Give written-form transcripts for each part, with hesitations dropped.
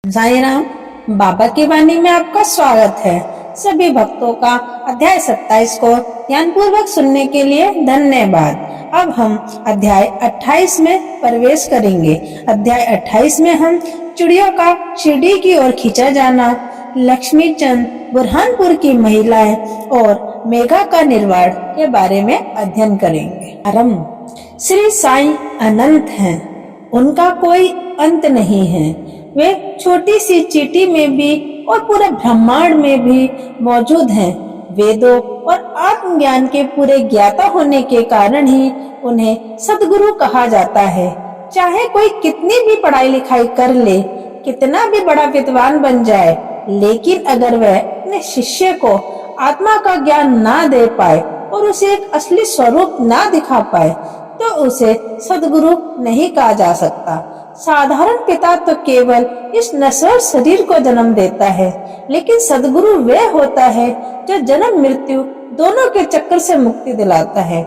साईं राम। बाबा की वाणी में आपका स्वागत है। सभी भक्तों का अध्याय 27 को ध्यान पूर्वक सुनने के लिए धन्यवाद। अब हम अध्याय 28 में प्रवेश करेंगे। अध्याय 28 में हम चिड़ियों का शिरडी की ओर खींचा जाना, लक्ष्मी चंद, बुरहानपुर की महिलाएं और मेघा का निर्वाण के बारे में अध्ययन करेंगे। आरंभ। श्री साईं अनंत हैं, उनका कोई अंत नहीं है। वे छोटी सी चींटी में भी और पूरे ब्रह्मांड में भी मौजूद हैं। वेदों और आत्मज्ञान के पूरे ज्ञाता होने के कारण ही उन्हें सद्गुरु कहा जाता है। चाहे कोई कितनी भी पढ़ाई लिखाई कर ले, कितना भी बड़ा विद्वान बन जाए, लेकिन अगर वह अपने शिष्य को आत्मा का ज्ञान ना दे पाए और उसे एक असली स्वरूप ना दिखा पाए तो उसे सद्गुरु नहीं कहा जा सकता। साधारण पिता तो केवल इस नश्वर शरीर को जन्म देता है, लेकिन सद्गुरु वह होता है जो जन्म मृत्यु दोनों के चक्कर से मुक्ति दिलाता है।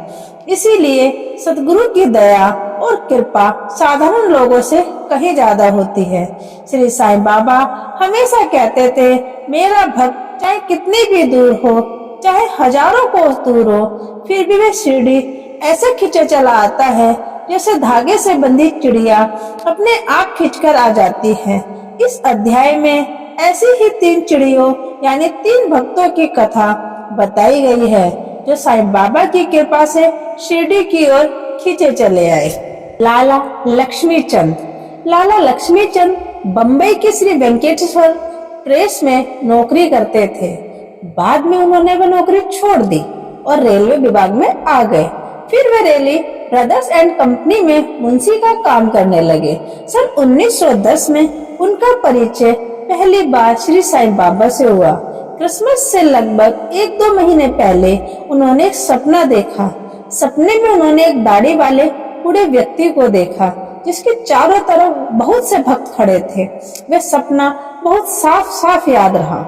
इसीलिए सद्गुरु की दया और कृपा साधारण लोगों से कहीं ज्यादा होती है। श्री साईं बाबा हमेशा कहते थे, मेरा भक्त चाहे कितनी भी दूर हो, चाहे हजारों कोस दूर हो, फिर भी वह शिरडी ऐसे खींचे चला आता है जैसे धागे से बंधी चिड़िया अपने आप खींचकर आ जाती है। इस अध्याय में ऐसी ही 3 चिड़ियों यानी 3 भक्तों की कथा बताई गई है जो साईं बाबा की कृपा से शिरडी की ओर खींचे चले आए। लाला लक्ष्मी चंद। लाला लक्ष्मी चंद बम्बई के श्री वेंकटेश्वर प्रेस में नौकरी करते थे। बाद में उन्होंने वह नौकरी छोड़ दी और रेलवे विभाग में आ गए। फिर वे रेली ब्रदर्स एंड कंपनी में मुंशी का काम करने लगे। सन 1910 में उनका परिचय पहली बार श्री साईं बाबा से हुआ। क्रिसमस से लगभग 1-2 महीने पहले उन्होंने एक सपना देखा। सपने में उन्होंने एक दाढ़ी वाले बूढ़े व्यक्ति को देखा जिसके चारों तरफ बहुत से भक्त खड़े थे। वह सपना बहुत साफ साफ याद रहा।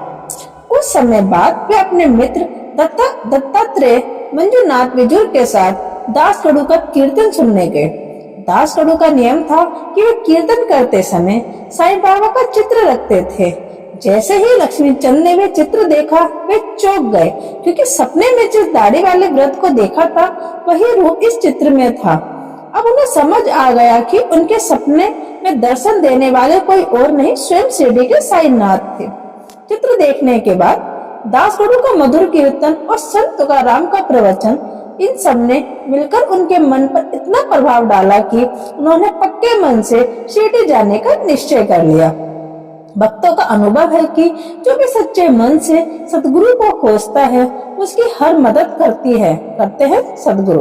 कुछ समय बाद वे अपने मित्र दत्तात्रेय मंजुनाथ विजुर के साथ दास कडू का कीर्तन सुनने गए। दास कडू का नियम था कि वे कीर्तन करते समय साईं बाबा का चित्र रखते थे। जैसे ही लक्ष्मी चंद ने वे चित्र देखा, वे चौंक गए, क्योंकि सपने में जिस दाढ़ी वाले वृद्ध को देखा था वही रूप इस चित्र में था। अब उन्हें समझ आ गया कि उनके सपने में दर्शन देने वाले कोई और नहीं, स्वयं शिरडी के साईंनाथ थे। चित्र देखने के बाद दास कडू का मधुर कीर्तन और संत तुकाराम का प्रवचन, इन सब ने मिलकर उनके मन पर इतना प्रभाव डाला कि उन्होंने पक्के मन से शिरडी जाने का निश्चय कर लिया। भक्तों का अनुभव है कि जो भी सच्चे मन से सद्गुरु को खोजता है उसकी हर मदद करते हैं सद्गुरु।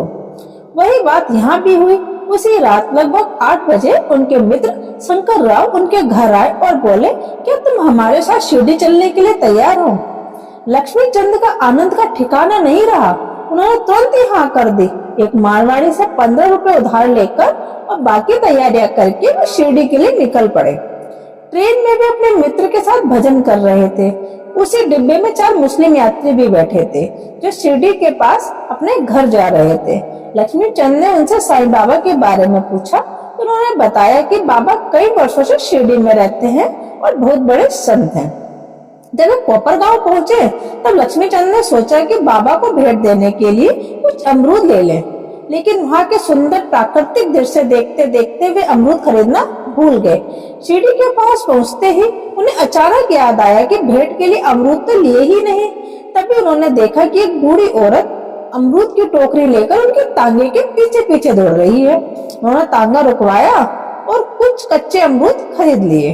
वही बात यहाँ भी हुई। उसी रात लगभग 8 बजे उनके मित्र शंकर राव उनके घर आए और बोले, क्या तुम हमारे साथ शिरडी चलने के लिए तैयार हो? लक्ष्मी चंद का आनंद का ठिकाना नहीं रहा। उन्होंने तुरंत ही हाँ कर दी। एक मारवाड़ी से 15 रुपए उधार लेकर और बाकी तैयारियां करके वो शिरडी के लिए निकल पड़े। ट्रेन में वे अपने मित्र के साथ भजन कर रहे थे। उसी डिब्बे में 4 मुस्लिम यात्री भी बैठे थे जो शिरडी के पास अपने घर जा रहे थे। लक्ष्मी चंद ने उनसे साईं बाबा के बारे में पूछा। उन्होंने बताया कि बाबा कई वर्षों से शिरडी में रहते हैं और बहुत बड़े संत हैं। जब वे कोपरगांव पहुंचे तब लक्ष्मी चंद ने सोचा कि बाबा को भेंट देने के लिए कुछ अमरूद ले लें, लेकिन वहाँ के सुंदर प्राकृतिक दृश्य देखते देखते वे अमरूद खरीदना भूल गए। शिरडी के पास पहुँचते ही उन्हें अचानक याद आया कि भेंट के लिए अमरूद तो लिए ही नहीं। तभी उन्होंने देखा कि एक बूढ़ी औरत अमरूद की टोकरी लेकर उनके तांगे के पीछे पीछे दौड़ रही है। उन्होंने तांगा रुकवाया और कुछ कच्चे अमरूद खरीद लिए।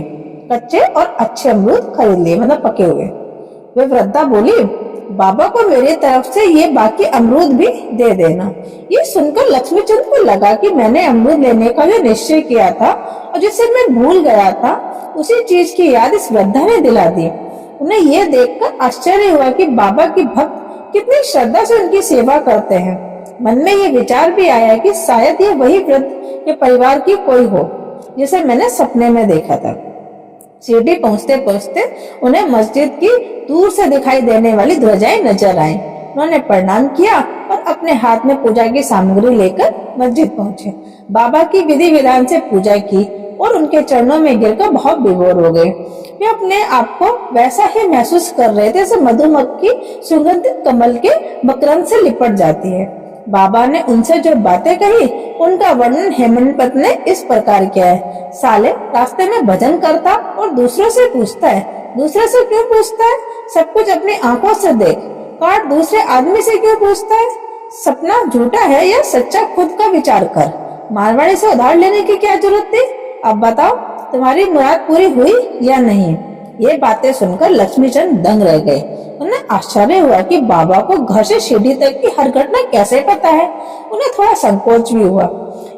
कच्चे और अच्छे अमरूद खरीद लिए, मतलब पके हुए। वे वृद्धा बोली, बाबा को मेरी तरफ से ये बाकी अमरूद भी दे देना। ये सुनकर लक्ष्मी चंद को लगा कि मैंने अमरूद लेने का जो निश्चय किया था और जिसे मैं भूल गया था, उसी चीज की याद इस वृद्धा ने दिला दी। उन्हें यह देखकर आश्चर्य हुआ कि बाबा की भक्त कितनी श्रद्धा से उनकी सेवा करते हैं। मन में ये विचार भी आया कि शायद ये वही वृद्ध के परिवार की कोई हो जिसे मैंने सपने में देखा था। शिरडी पहुँचते पहुँचते उन्हें मस्जिद की दूर से दिखाई देने वाली ध्वजाएं नजर आई। उन्होंने प्रणाम किया और अपने हाथ में पूजा की सामग्री लेकर मस्जिद पहुँचे। बाबा की विधि विधान से पूजा की और उनके चरणों में गिरकर बहुत विभोर हो गए। वे अपने आप को वैसा ही महसूस कर रहे थे जैसे मधुमक्खी सुगंधित कमल के मकरंद से लिपट जाती है। बाबा ने उनसे जो बातें कही उनका वर्णन हेमंत ने इस प्रकार किया है। साले रास्ते में भजन करता और दूसरों से पूछता है, दूसरे से क्यों पूछता है? सब कुछ अपनी आंखों से देख। काट दूसरे आदमी से क्यों पूछता है? सपना झूठा है या सच्चा, खुद का विचार कर। मारवाड़ी से उधार लेने की क्या जरूरत थी? अब बताओ तुम्हारी मुराद पूरी हुई या नहीं? ये बातें सुनकर लक्ष्मीचंद दंग रह गए। उन्हें आश्चर्य हुआ कि बाबा को घर से सीढ़ी तक की हर घटना कैसे पता है। उन्हें थोड़ा संकोच भी हुआ।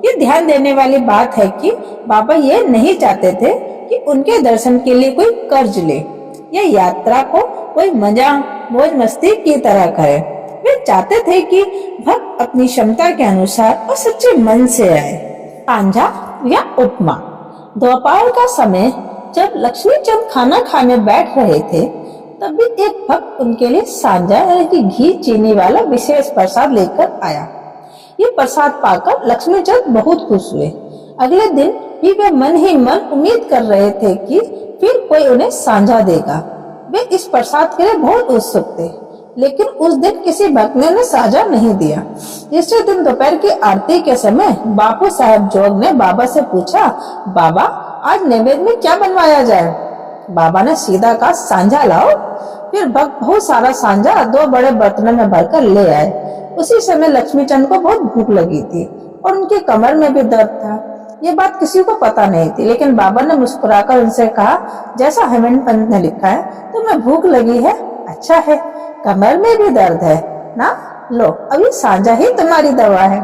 ये ध्यान देने वाली बात है कि बाबा ये नहीं चाहते थे कि उनके दर्शन के लिए कोई कर्ज ले या यात्रा को कोई मजा मौज मस्ती की तरह करे। वे चाहते थे कि भक्त अपनी क्षमता के अनुसार और सच्चे मन से आए। सांझा या उपमा। दोपहर का समय जब लक्ष्मीचंद खाना खाने बैठ रहे थे तभी एक भक्त उनके लिए सांझा यानी कि घी चीनी वाला विशेष प्रसाद लेकर आया। ये प्रसाद पाकर लक्ष्मीचंद बहुत खुश हुए। अगले दिन भी वे मन ही मन उम्मीद कर रहे थे कि फिर कोई उन्हें सांझा देगा। वे इस प्रसाद के लिए बहुत उत्सुक थे, लेकिन उस दिन किसी भक्त ने उन्हें सांझा नहीं दिया। तीसरे दिन दोपहर की आरती के समय बापू साहब जोग ने बाबा से पूछा, बाबा आज नैवेद्य में क्या बनवाया जाए? बाबा ने सीधा कहा, सांझा लाओ। फिर भक्त बहुत सारा सांझा 2 बड़े बर्तनों में भरकर ले आए। उसी समय लक्ष्मीचंद को बहुत भूख लगी थी और उनके कमर में भी दर्द था। ये बात किसी को पता नहीं थी, लेकिन बाबा ने मुस्कुराकर उनसे कहा, जैसा हेमंत पंत ने लिखा है तुम्हें भूख लगी है, अच्छा है, कमर में भी दर्द है ना, लो अभी सांझा ही तुम्हारी दवा है।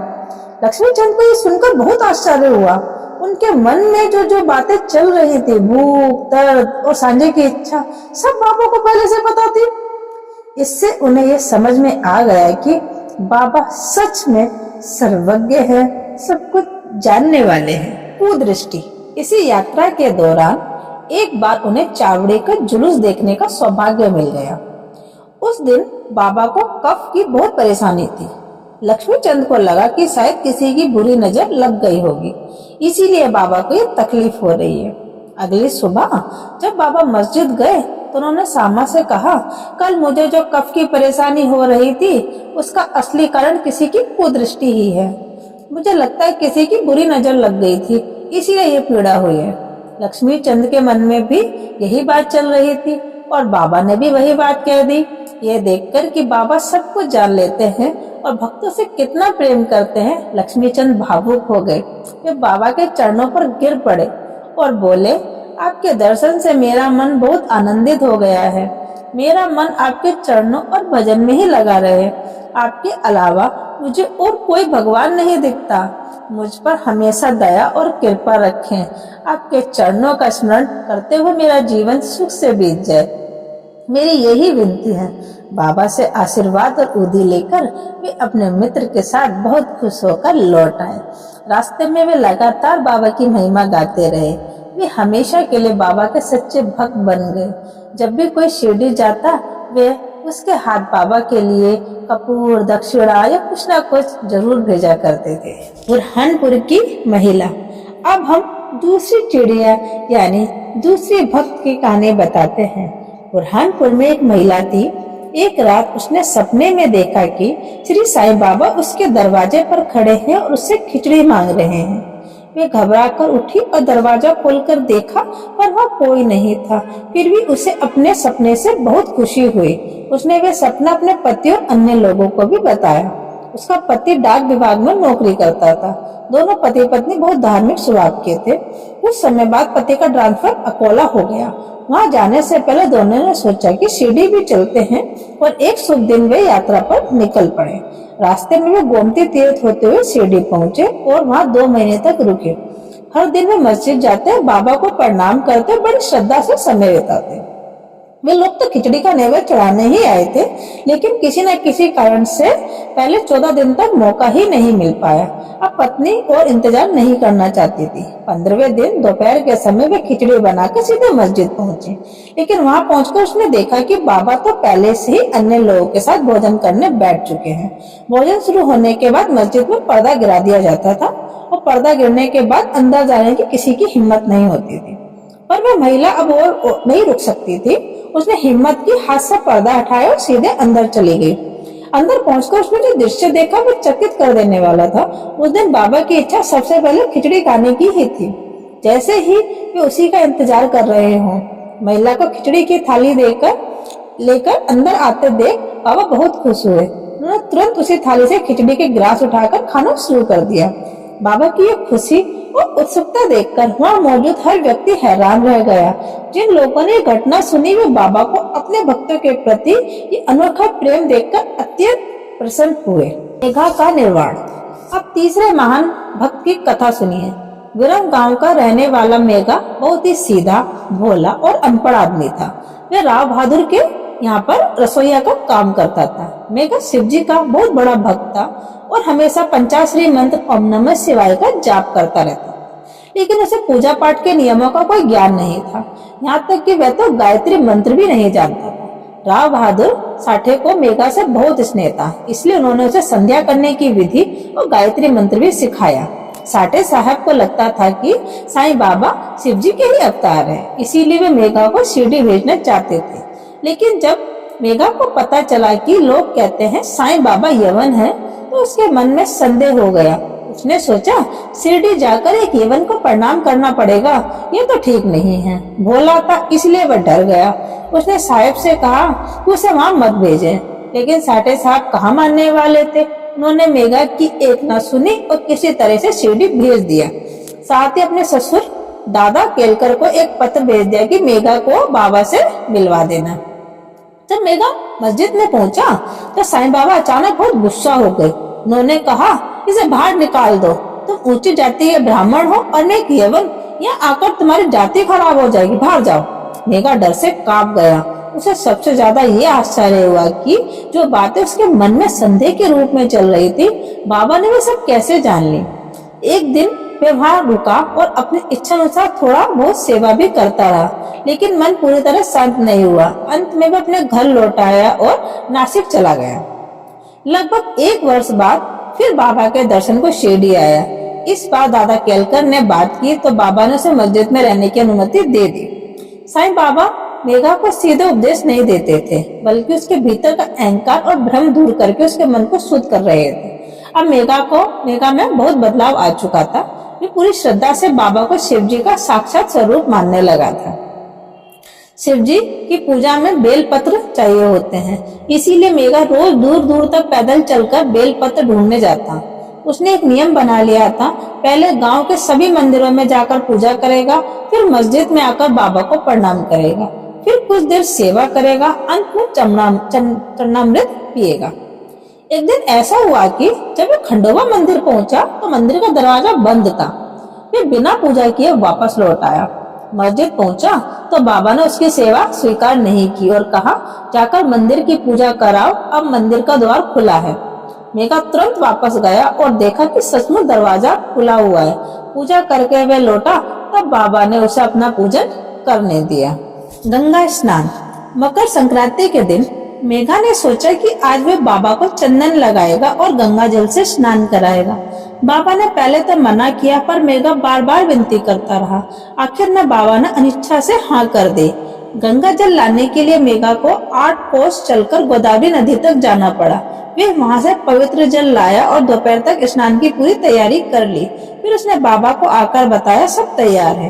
लक्ष्मीचंद को ये सुनकर बहुत आश्चर्य हुआ। उनके मन में जो जो बातें चल रही थी, भूख, दर्द और सांझे की इच्छा, सब बाबा को पहले से पता थी। इससे उन्हें ये समझ में आ गया कि बाबा सच में सर्वज्ञ है, सब कुछ जानने वाले हैं। कुदृष्टि। इसी यात्रा के दौरान एक बार उन्हें चावड़े का जुलूस देखने का सौभाग्य मिल गया। उस दिन बाबा को कफ की बहुत परेशानी थी। लक्ष्मीचंद को लगा कि शायद किसी की बुरी नजर लग गई होगी, इसीलिए बाबा को ये तकलीफ हो रही है। अगली सुबह जब बाबा मस्जिद गए तो उन्होंने सामा से कहा, कल मुझे जो कफ की परेशानी हो रही थी उसका असली कारण किसी की कुदृष्टि ही है। मुझे लगता है किसी की बुरी नजर लग गई थी, इसीलिए ये पीड़ा हुई है। लक्ष्मीचंद के मन में भी यही बात चल रही थी और बाबा ने भी वही बात कह दी। ये देखकर कि बाबा सब कुछ जान लेते हैं और भक्तों से कितना प्रेम करते हैं, लक्ष्मीचंद भावुक हो गए। वे बाबा के चरणों पर गिर पड़े और बोले, आपके दर्शन से मेरा मन बहुत आनंदित हो गया है। मेरा मन आपके चरणों और भजन में ही लगा रहे। आपके अलावा मुझे और कोई भगवान नहीं दिखता। मुझ पर हमेशा दया और कृपा रखें। आपके चरणों का स्मरण करते हुए मेरा जीवन सुख से बीत जाए, मेरी यही विनती है। बाबा से आशीर्वाद और उदी लेकर वे अपने मित्र के साथ बहुत खुश होकर लौट आए। रास्ते में वे लगातार बाबा की महिमा गाते रहे। वे हमेशा के लिए बाबा के सच्चे भक्त बन गए। जब भी कोई शिरडी जाता वे उसके हाथ बाबा के लिए कपूर, दक्षिणा या कुछ ना कुछ जरूर भेजा करते थे। बुरहानपुर की महिला। अब हम दूसरी चिड़िया यानी दूसरी भक्त की कहानी बताते हैं। बुरहानपुर में एक महिला थी। एक रात उसने सपने में देखा कि श्री साईं बाबा उसके दरवाजे पर खड़े हैं और उससे खिचड़ी मांग रहे हैं। वे घबराकर उठी और दरवाजा खोलकर देखा पर वहाँ कोई नहीं था। फिर भी उसे अपने सपने से बहुत खुशी हुई। उसने वे सपना अपने पति और अन्य लोगों को भी बताया। उसका पति डाक विभाग में नौकरी करता था। दोनों पति पत्नी बहुत धार्मिक स्वभाव के थे। कुछ समय बाद पति का ट्रांसफर अकोला हो गया। वहाँ जाने से पहले दोनों ने सोचा कि शिरडी भी चलते हैं और एक शुभ दिन वे यात्रा पर निकल पड़े। रास्ते में वे गोमती तीर्थ होते हुए शिरडी पहुँचे और वहाँ 2 महीने तक रुके। हर दिन वे मस्जिद जाते, बाबा को प्रणाम करते, बड़ी श्रद्धा से समय बिताते। वे लोग तो खिचड़ी का नैवेद्य चढ़ाने ही आए थे, लेकिन किसी न किसी कारण से पहले 14 दिन तक मौका ही नहीं मिल पाया। अब पत्नी और इंतजार नहीं करना चाहती थी। 15वें दिन दोपहर के समय वे खिचड़ी बनाकर सीधे मस्जिद पहुंची, लेकिन वहां पहुंचकर उसने देखा कि बाबा तो पहले से ही अन्य लोगों के साथ भोजन करने बैठ चुके हैं। भोजन शुरू होने के बाद मस्जिद में पर्दा गिरा दिया जाता था और पर्दा गिरने के बाद अंदर जाने की किसी की हिम्मत नहीं होती थी। पर वह महिला अब और नहीं रुक सकती थी। उसने हिम्मत की, हाथ से पर्दा हटाया और सीधे अंदर चली गई। अंदर पहुंचकर उसने जो दृश्य देखा वो चकित कर देने वाला था। उस दिन बाबा की इच्छा सबसे पहले खिचड़ी खाने की ही थी। जैसे ही वे उसी का इंतजार कर रहे हों, महिला को खिचड़ी की थाली लेकर अंदर आते देख बाबा बहुत खुश हुए। उन्होंने तुरंत उसी थाली से खिचड़ी के गिलास उठाकर खाना शुरू कर दिया। बाबा की ये खुशी और उत्सुकता देखकर वहां मौजूद हर व्यक्ति हैरान रह गया। जिन लोगों ने घटना सुनी वे बाबा को अपने भक्तों के प्रति ये अनोखा प्रेम देखकर अत्यंत प्रसन्न हुए। मेघा का निर्वाण। अब तीसरे महान भक्त की कथा सुनिए। विरम गांव का रहने वाला मेघा बहुत ही सीधा, भोला और अनपढ़ आदमी था। वह राव बहादुर के यहाँ पर रसोईया का काम करता था। मेघा शिव जी का बहुत बड़ा भक्त था और हमेशा पंचाश्री मंत्र ओम नमः शिवाय का जाप करता रहता, लेकिन उसे पूजा पाठ के नियमों का कोई ज्ञान नहीं था। यहाँ तक कि वह तो गायत्री मंत्र भी नहीं जानता था। राव बहादुर साठे को मेघा से बहुत स्नेह था, इसलिए उन्होंने उसे संध्या करने की विधि और गायत्री मंत्र भी सिखाया। साठे साहब को लगता था कि साईं बाबा शिव जी के ही अवतार है, इसीलिए वे मेघा को शिरडी भेजना चाहते थे। लेकिन जब मेघा को पता चला कि लोग कहते हैं साईं बाबा यवन है, तो उसके मन में संदेह हो गया। उसने सोचा शिरडी जाकर एक यवन को प्रणाम करना पड़ेगा, ये तो ठीक नहीं है। भोला था इसलिए वह डर गया। उसने साहब से कहा कि उसे वहां मत भेजे, लेकिन साठे साहब कहाँ मानने वाले थे। उन्होंने मेघा की एक न सुनी और किसी तरह से शिरडी भेज दिया। साथ ही अपने ससुर दादा केलकर को एक पत्र भेज दिया कि मेघा को बाबा से मिलवा देना। जब मेघा मस्जिद में पहुंचा तो साईं बाबा अचानक बहुत गुस्सा हो गए। उन्होंने कहा, इसे बाहर निकाल दो, तुम ऊंची जाति के ब्राह्मण हो और मैं एक यवन, यहाँ आकर तुम्हारी जाति खराब हो जाएगी, बाहर जाओ। मेघा डर से कांप गया। उसे सबसे ज्यादा ये आश्चर्य हुआ कि जो बातें उसके मन में संदेह के रूप में चल रही थी, बाबा ने वे सब कैसे जान ली। एक दिन वे वहां रुका और अपनी इच्छा अनुसार थोड़ा बहुत सेवा भी करता रहा, लेकिन मन पूरी तरह शांत नहीं हुआ। अंत में वह अपने घर लौट आया और नासिक चला गया। लगभग 1 वर्ष बाद फिर बाबा के दर्शन को शिरडी आया। इस बार दादा केलकर ने बात की तो बाबा ने उसे मस्जिद में रहने की अनुमति दे दी। साईं बाबा मेघा को सीधे उपदेश नहीं देते थे, बल्कि उसके भीतर का अहंकार और भ्रम दूर करके उसके मन को शुद्ध कर रहे थे। अब मेघा में बहुत बदलाव आ चुका था। वे पूरी श्रद्धा से बाबा को शिव जी का साक्षात स्वरूप मानने लगा था। शिव जी की पूजा में बेल पत्र चाहिए होते हैं, इसीलिए मेघा रोज दूर दूर तक पैदल चलकर बेल पत्र ढूंढने जाता। उसने एक नियम बना लिया था, पहले गांव के सभी मंदिरों में जाकर पूजा करेगा, फिर मस्जिद में आकर बाबा को प्रणाम करेगा, फिर कुछ देर सेवा करेगा, अंत में चरणामृत पिएगा। एक दिन ऐसा हुआ कि जब वह खंडोबा मंदिर पहुंचा तो मंदिर का दरवाजा बंद था। वे बिना पूजा किए वापस लौट आया। मस्जिद पहुंचा तो बाबा ने उसकी सेवा स्वीकार नहीं की और कहा, जाकर मंदिर की पूजा कराओ, अब मंदिर का द्वार खुला है। मेघा तुरंत वापस गया और देखा कि सचमुच दरवाजा खुला हुआ है। पूजा करके वे लौटा, तब बाबा ने उसे अपना पूजन करने दिया। गंगा स्नान। मकर संक्रांति के दिन मेघा ने सोचा कि आज वे बाबा को चंदन लगाएगा और गंगा जल से स्नान कराएगा। बाबा ने पहले तो मना किया, पर मेघा बार बार विनती करता रहा। आखिर में बाबा ने अनिच्छा से हाँ कर दी। गंगा जल लाने के लिए मेघा को 8 कोस चलकर गोदावरी नदी तक जाना पड़ा। वे वहां से पवित्र जल लाया और दोपहर तक स्नान की पूरी तैयारी कर ली। फिर उसने बाबा को आकर बताया, सब तैयार है।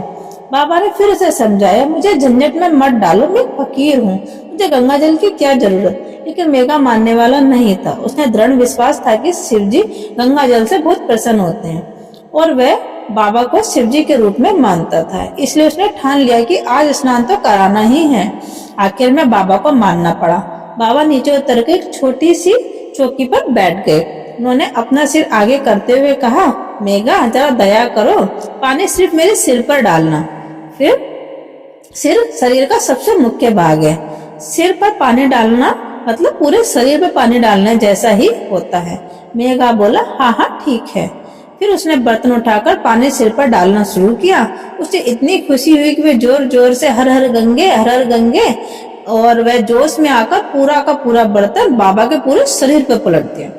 बाबा ने फिर उसे समझाया, मुझे झंझट में मत डालो, मैं फकीर हूँ, मुझे गंगा जल की क्या जरूरत। लेकिन मेघा मानने वाला नहीं था। उसने दृढ़ विश्वास था कि शिव जी गंगा जल से बहुत प्रसन्न होते हैं और वह बाबा को शिव जी के रूप में मानता था, इसलिए उसने ठान लिया कि आज स्नान तो कराना ही है। आखिर में बाबा को मानना पड़ा। बाबा नीचे उतर के एक छोटी सी चौकी पर बैठ गए। उन्होंने अपना सिर आगे करते हुए कहा, मेघा जरा दया करो, पानी सिर्फ मेरे सिर पर डालना। फिर सिर शरीर का सबसे मुख्य भाग है। सिर पर पानी डालना मतलब पूरे शरीर पे पानी डालने जैसा ही होता है। मेघा बोला, हाँ हाँ ठीक है। फिर उसने बर्तन उठाकर पानी सिर पर डालना शुरू किया। उसे इतनी खुशी हुई कि वह जोर जोर से हर हर गंगे, हर हर गंगे, और वह जोश में आकर पूरा का पूरा बर्तन बाबा के पूरे शरीर पर पलट दिया।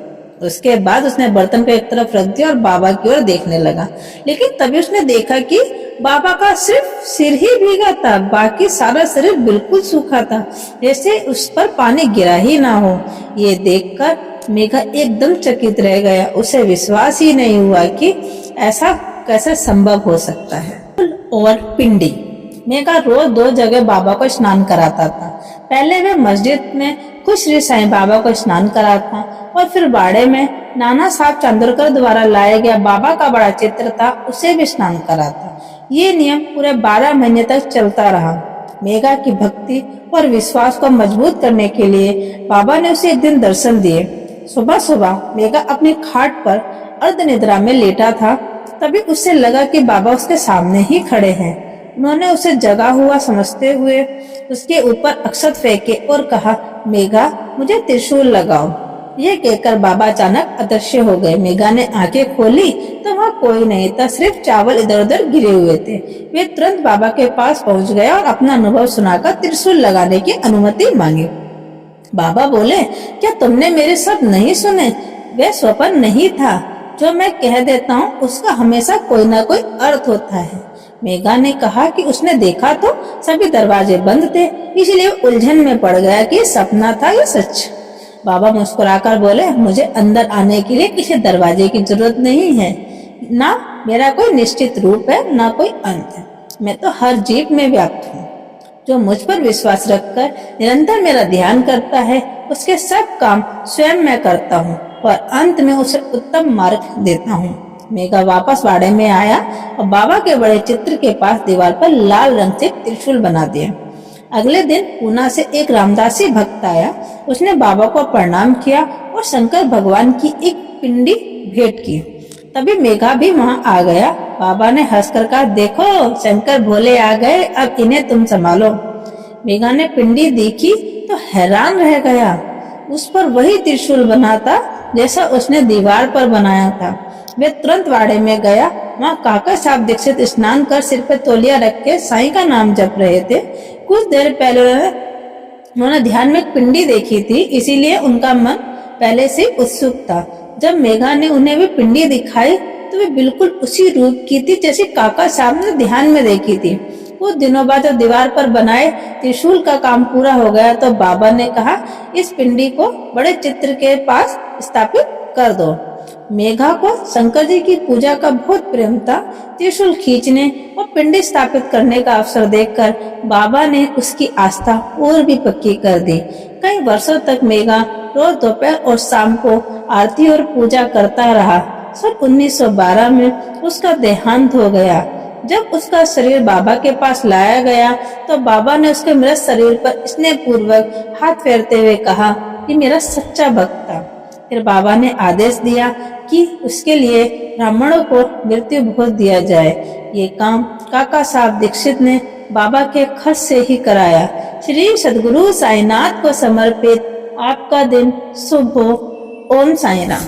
उसके बाद उसने बर्तन को एक तरफ रख दिया और बाबा की ओर देखने लगा। लेकिन तभी उसने देखा कि बाबा का सिर्फ सिर ही भीगा था, बाकी सारा शरीर बिल्कुल सूखा था, जैसे उस पर पानी गिरा ही ना हो। ये देखकर मेघा एकदम चकित रह गया। उसे विश्वास ही नहीं हुआ कि ऐसा कैसे संभव हो सकता है। और पिंडी। मेघा रोज 2 जगह बाबा को स्नान कराता था। पहले वे मस्जिद में खुद श्री साईं बाबा को स्नान कराता और फिर बाड़े में नाना साहब चांदोरकर द्वारा लाया गया बाबा का बड़ा चित्र था, उसे भी स्नान कराता। ये नियम पूरे 12 महीने तक चलता रहा। मेघा की भक्ति और विश्वास को मजबूत करने के लिए बाबा ने उसे एक दिन दर्शन दिए। सुबह सुबह मेघा अपनी खाट पर अर्ध निद्रा में लेटा था। तभी उसे लगा कि बाबा उसके सामने ही खड़े हैं। उन्होंने उसे जगा हुआ समझते हुए उसके ऊपर अक्षत फेंके और कहा, मेघा मुझे त्रिशूल लगाओ। यह कहकर बाबा अचानक अदृश्य हो गए। मेघा ने आंखें खोली तो वहाँ कोई नहीं था, सिर्फ चावल इधर उधर गिरे हुए थे। वे तुरंत बाबा के पास पहुँच गया और अपना अनुभव सुनाकर त्रिशूल लगाने की अनुमति मांगी। बाबा बोले, क्या तुमने मेरे शब्द नहीं सुने? वह स्वप्न नहीं था। जो मैं कह देता हूँ उसका हमेशा कोई ना कोई अर्थ होता है। मेघा ने कहा कि उसने देखा तो सभी दरवाजे बंद थे, इसलिए उलझन में पड़ गया कि सपना था या सच। बाबा मुस्कुराकर बोले, मुझे अंदर आने के लिए किसी दरवाजे की जरूरत नहीं है। ना मेरा कोई निश्चित रूप है, ना कोई अंत है। मैं तो हर जीव में व्याप्त हूँ। जो मुझ पर विश्वास रखकर निरंतर मेरा ध्यान करता है, उसके सब काम स्वयं मैं करता हूँ और अंत में उसे उत्तम मार्ग देता हूँ। मेघा वापस बाड़े में आया और बाबा के बड़े चित्र के पास दीवार पर लाल रंग से त्रिशूल बना दिया। अगले दिन पूना से एक रामदासी भक्त आया। उसने बाबा को प्रणाम किया और शंकर भगवान की एक पिंडी भेंट की। तभी मेघा भी वहाँ आ गया। बाबा ने हंसकर कहा, देखो शंकर भोले आ गए, अब इन्हें तुम संभालो। मेघा ने पिंडी देखी तो हैरान रह गया। उस पर वही त्रिशूल बना था जैसा उसने दीवार पर बनाया था। वे तुरंत वाड़े में गया। वहाँ काका साहब दीक्षित स्नान कर सिर पे तौलिया रख के साईं का नाम जप रहे थे। कुछ देर पहले उन्होंने ध्यान में एक पिंडी देखी थी, इसीलिए उनका मन पहले से उत्सुक था। जब मेघा ने उन्हें भी पिंडी दिखाई तो वे बिल्कुल उसी रूप की थी जैसी काका साहब ने ध्यान में देखी थी। कुछ दिनों बाद जब दीवार पर बनाए त्रिशूल का काम पूरा हो गया तो बाबा ने कहा, इस पिंडी को बड़े चित्र के पास स्थापित कर दो। मेघा को शंकर जी की पूजा का बहुत प्रेम था। त्रिशूल खींचने और पिंडी स्थापित करने का अवसर देखकर बाबा ने उसकी आस्था और भी पक्की कर दी। कई वर्षों तक मेघा रोज दोपहर और शाम को आरती और पूजा करता रहा। सन 1912 में उसका देहांत हो गया। जब उसका शरीर बाबा के पास लाया गया तो बाबा ने उसके मृत शरीर पर स्नेह पूर्वक हाथ फेरते हुए कहा कि मेरा सच्चा भक्त था। फिर बाबा ने आदेश दिया कि उसके लिए ब्राह्मणों को मृत्यु भोज दिया जाए। ये काम काका साहब दीक्षित ने बाबा के खत से ही कराया। श्री सद्गुरु साईनाथ को समर्पित आपका दिन शुभ हो। ओम साईं राम।